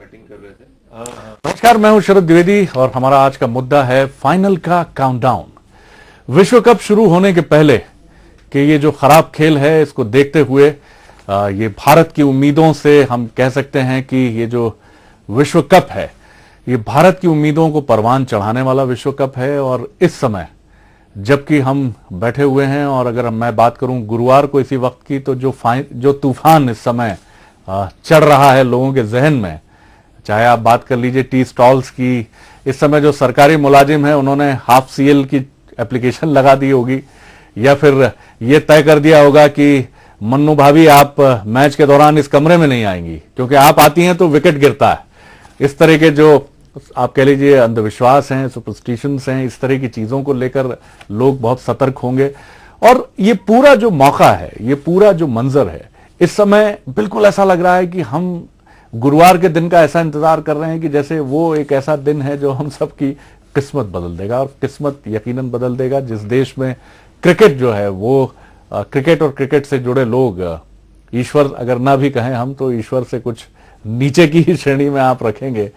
Batting कर रहे थे। नमस्कार, मैं हूं शरद द्विवेदी और हमारा आज का मुद्दा है फाइनल का काउंटडाउन। विश्व कप शुरू होने के पहले कि ये जो खराब खेल है इसको देखते हुए ये भारत की उम्मीदों से हम कह सकते हैं कि ये जो विश्व कप है ये भारत की उम्मीदों को परवान चढ़ाने वाला विश्व कप है। और इस समय जबकि हम बैठे हुए हैं और अगर मैं बात करूं गुरुवार को इसी वक्त की, तो जो तूफान इस समय चढ़ रहा है लोगों के जहन में, चाहे आप बात कर लीजिए टी स्टॉल्स की, इस समय जो सरकारी मुलाजिम है उन्होंने हाफ सीएल की एप्लीकेशन लगा दी होगी, या फिर ये तय कर दिया होगा कि मन्नू भाभी आप मैच के दौरान इस कमरे में नहीं आएंगी क्योंकि आप आती हैं तो विकेट गिरता है। इस तरह के जो आप कह लीजिए अंधविश्वास हैं, सुपरस्टिशंस हैं, इस तरह की चीजों को लेकर लोग बहुत सतर्क होंगे। और ये पूरा जो मौका है, ये पूरा जो मंजर है, इस समय बिल्कुल ऐसा लग रहा है कि हम गुरुवार के दिन का ऐसा इंतजार कर रहे हैं कि जैसे वो एक ऐसा दिन है जो हम सबकी किस्मत बदल देगा। और किस्मत यकीनन बदल देगा जिस देश में क्रिकेट जो है वो क्रिकेट और क्रिकेट से जुड़े लोग, ईश्वर अगर ना भी कहें हम, तो ईश्वर से कुछ नीचे की ही श्रेणी में आप रखेंगे।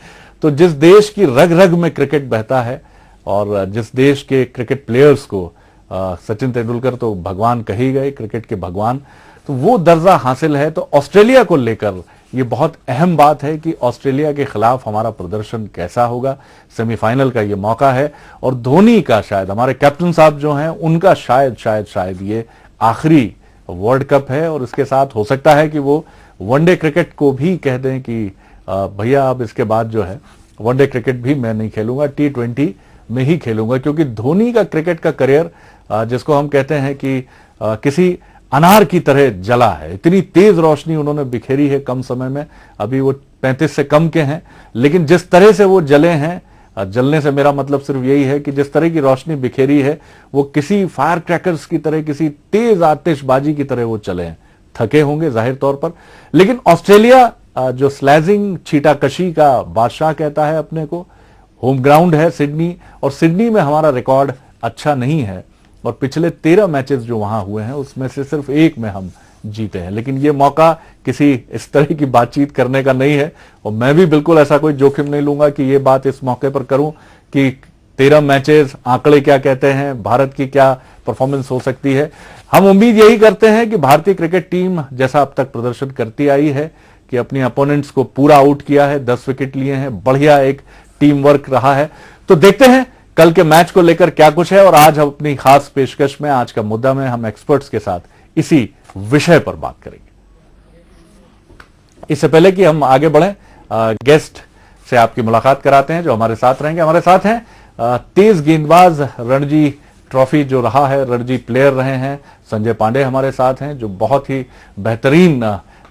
तो जिस देश की रग रग में क्रिकेट बहता है और जिस देश के क्रिकेट प्लेयर्स को सचिन तेंदुलकर तो भगवान कही गए, क्रिकेट के भगवान, तो वो दर्जा हासिल है। तो ऑस्ट्रेलिया को लेकर ये बहुत अहम बात है कि ऑस्ट्रेलिया के खिलाफ हमारा प्रदर्शन कैसा होगा। सेमीफाइनल का ये मौका है और धोनी का शायद, हमारे कैप्टन साहब जो हैं उनका शायद ये आखिरी वर्ल्ड कप है। और इसके साथ हो सकता है कि वो वनडे क्रिकेट को भी कह दें कि भैया अब इसके बाद जो है वनडे क्रिकेट भी मैं नहीं खेलूंगा, T20 में ही खेलूंगा। क्योंकि धोनी का क्रिकेट का करियर जिसको हम कहते हैं कि किसी अनार की तरह जला है, इतनी तेज रोशनी उन्होंने बिखेरी है कम समय में। अभी वो 35 से कम के हैं, लेकिन जिस तरह से वो जले हैं, जलने से मेरा मतलब सिर्फ यही है कि जिस तरह की रोशनी बिखेरी है वो किसी फायर क्रैकर्स की तरह, किसी तेज आतिशबाजी की तरह वो चले हैं। थके होंगे जाहिर तौर पर, लेकिन ऑस्ट्रेलिया जो स्लैजिंग छीटाकशी का बादशाह कहता है अपने को, होम ग्राउंड है सिडनी, और सिडनी में हमारा रिकॉर्ड अच्छा नहीं है और पिछले 13 मैचेस जो वहां हुए हैं उसमें से सिर्फ एक में हम जीते हैं। लेकिन ये मौका किसी इस तरह की बातचीत करने का नहीं है और मैं भी बिल्कुल ऐसा कोई जोखिम नहीं लूंगा कि ये बात इस मौके पर करूं कि 13 मैचेस, आंकड़े क्या कहते हैं, भारत की क्या परफॉर्मेंस हो सकती है। हम उम्मीद यही करते हैं कि भारतीय क्रिकेट टीम जैसा अब तक प्रदर्शन करती आई है कि अपने अपोनेंट्स को पूरा आउट किया है, 10 विकेट लिए हैं, बढ़िया एक टीम वर्क रहा है। तो देखते हैं कल के मैच को लेकर क्या कुछ है। और आज हम अपनी खास पेशकश में, आज का मुद्दा में, हम एक्सपर्ट्स के साथ इसी विषय पर बात करेंगे। इससे पहले कि हम आगे बढ़ें, गेस्ट से आपकी मुलाकात कराते हैं जो हमारे साथ रहेंगे। हमारे साथ हैं तेज गेंदबाज, रणजी ट्रॉफी जो रहा है, रणजी प्लेयर रहे हैं संजय पांडे हमारे साथ हैं, जो बहुत ही बेहतरीन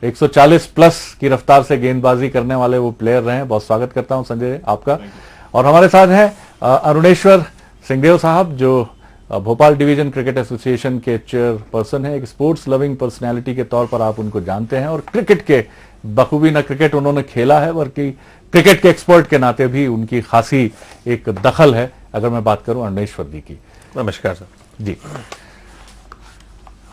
140 प्लस की रफ्तार से गेंदबाजी करने वाले वो प्लेयर रहे हैं। बहुत स्वागत करता हूं संजय आपका। और हमारे साथ हैं अरुणेश्वर सिंहदेव साहब, जो भोपाल डिवीजन क्रिकेट एसोसिएशन के चेयरपर्सन है। एक स्पोर्ट्स लविंग पर्सनैलिटी के तौर पर आप उनको जानते हैं और क्रिकेट के बखूबी न क्रिकेट उन्होंने खेला है बल्कि क्रिकेट के एक्सपर्ट के नाते भी उनकी खासी एक दखल है। अगर मैं बात करूं अरुणेश्वर जी की। नमस्कार सर जी।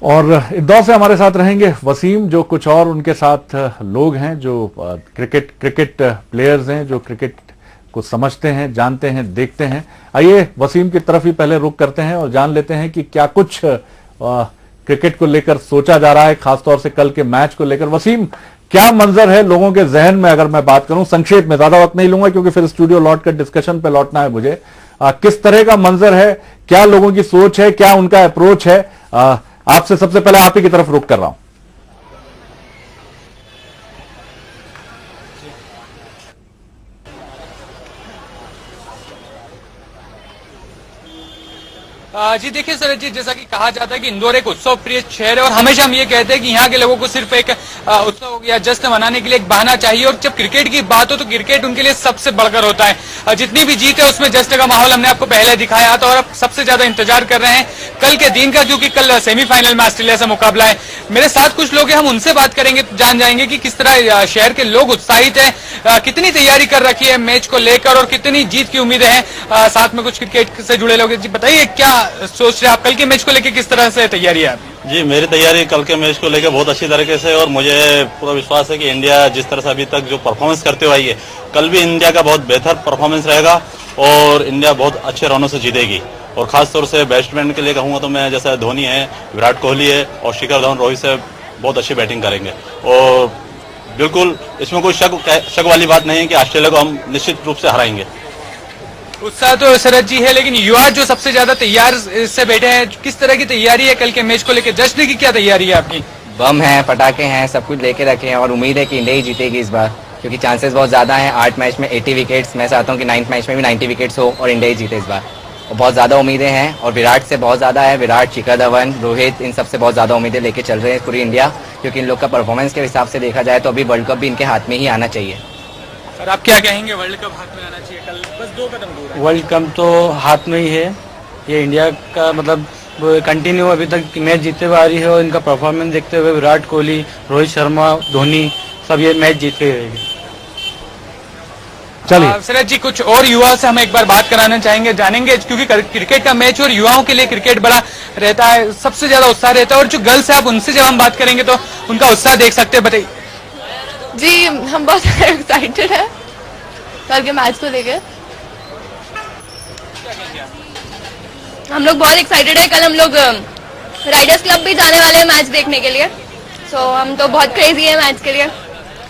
और इंदौर से हमारे साथ रहेंगे वसीम, जो कुछ और उनके साथ लोग हैं जो क्रिकेट प्लेयर्स हैं, जो क्रिकेट को समझते हैं, जानते हैं, देखते हैं। आइए वसीम की तरफ ही पहले रुख करते हैं और जान लेते हैं कि क्या कुछ क्रिकेट को लेकर सोचा जा रहा है, खासतौर से कल के मैच को लेकर। वसीम, क्या मंजर है लोगों के जहन में? अगर मैं बात करूं संक्षेप में, ज्यादा वक्त नहीं लूंगा क्योंकि फिर स्टूडियो लौट कर डिस्कशन पे लौटना है मुझे। किस तरह का मंजर है, क्या लोगों की सोच है, क्या उनका अप्रोच है? आपसे सबसे पहले आप ही की तरफ रुख कर रहा हूं। जी देखिए सर जी, जैसा कि कहा जाता है कि इंदौर एक उत्सव प्रिय शहर है और हमेशा हम ये कहते हैं कि यहाँ के लोगों को सिर्फ एक उत्सव या जश्न मनाने के लिए एक बहाना चाहिए। और जब क्रिकेट की बात हो तो क्रिकेट उनके लिए सबसे बढ़कर होता है। जितनी भी जीत है उसमें जश्न का माहौल हमने आपको पहले दिखाया था और अब सबसे ज्यादा इंतजार कर रहे हैं कल के दिन का, क्योंकि कल सेमीफाइनल में ऑस्ट्रेलिया से मुकाबला है। मेरे साथ कुछ लोग हैं, हम उनसे बात करेंगे, जान जाएंगे कि किस तरह शहर के लोग उत्साहित है, कितनी तैयारी कर रखी है मैच को लेकर और कितनी जीत की उम्मीदें हैं। साथ में कुछ क्रिकेट से जुड़े लोग। जी बताइए, क्या सोच रहे हैं आप, कल के मैच को लेकर किस तरह से तैयारी है आपकी? जी, मेरी तैयारी कल के मैच को लेकर बहुत अच्छी तरीके से, और मुझे पूरा विश्वास है कि इंडिया जिस तरह से अभी तक जो परफॉर्मेंस करते हुए आई है, कल भी इंडिया का बहुत बेहतर परफॉर्मेंस रहेगा और इंडिया बहुत अच्छे रनों से जीतेगी। और खास तौर से बैट्समैन के लिए कहूँगा तो मैं, जैसा धोनी है, विराट कोहली है और शिखर धवन, रोहित से बहुत अच्छी बैटिंग करेंगे। और बिल्कुल इसमें कोई शक वाली बात नहीं है कि ऑस्ट्रेलिया को हम निश्चित रूप से हराएंगे। उत्साह तो शरद जी है, लेकिन युवा जो सबसे ज्यादा तैयार से बैठे हैं, किस तरह की तैयारी है कल के मैच को लेकर? जश्न की क्या तैयारी है आपकी? बम है, पटाखे हैं, सब कुछ लेके रखे हैं और उम्मीद है कि इंडिया ही जीतेगी इस बार, क्योंकि चांसेस बहुत ज्यादा हैं। 8 मैच में 80 विकेट्स, मैं चाहता हूँ कि 9th मैच में भी 90 विकेट्स हो और इंडिया ही जीते इस बार। और बहुत ज्यादा उम्मीदें हैं और विराट से बहुत ज्यादा है। विराट, शिखर धवन, रोहित, इन सबसे बहुत ज्यादा उम्मीदें लेके चल रहे हैं पूरी इंडिया, क्योंकि इन लोग का परफॉर्मेंस के हिसाब से देखा जाए तो अभी वर्ल्ड कप भी इनके हाथ में ही आना चाहिए। और आप क्या कहेंगे, वर्ल्ड कप हाथ में आना चाहिए? कल बस 2 कदम दूर है। वर्ल्ड कप तो हाथ में ही है। ये इंडिया का मतलब कंटिन्यू अभी तक मैच जीतते हुए आ रही है और इनका परफॉर्मेंस देखते हुए विराट कोहली, रोहित शर्मा, धोनी सब ये मैच जीत के रहेंगे। चलिए शरद जी, कुछ और युवा से हम एक बार बात कराना चाहेंगे, जानेंगे, क्योंकि क्रिकेट का मैच और युवाओं के लिए क्रिकेट बड़ा रहता है, सबसे ज्यादा उत्साह रहता है। और जो गर्ल्स है, आप उनसे जब हम बात करेंगे तो उनका उत्साह देख सकते हैं। बताइए जी, हम बहुत एक्साइटेड हैं कल के मैच को लेके। हम लोग बहुत एक्साइटेड है। कल हम लोग राइडर्स क्लब भी जाने वाले हैं मैच देखने के लिए, सो हम तो बहुत क्रेजी है मैच के लिए।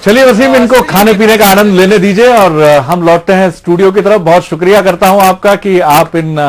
चलिए वसीम, इनको खाने पीने का आनंद लेने दीजिए और हम लौटते हैं स्टूडियो की तरफ। बहुत शुक्रिया करता हूं आपका कि आप इन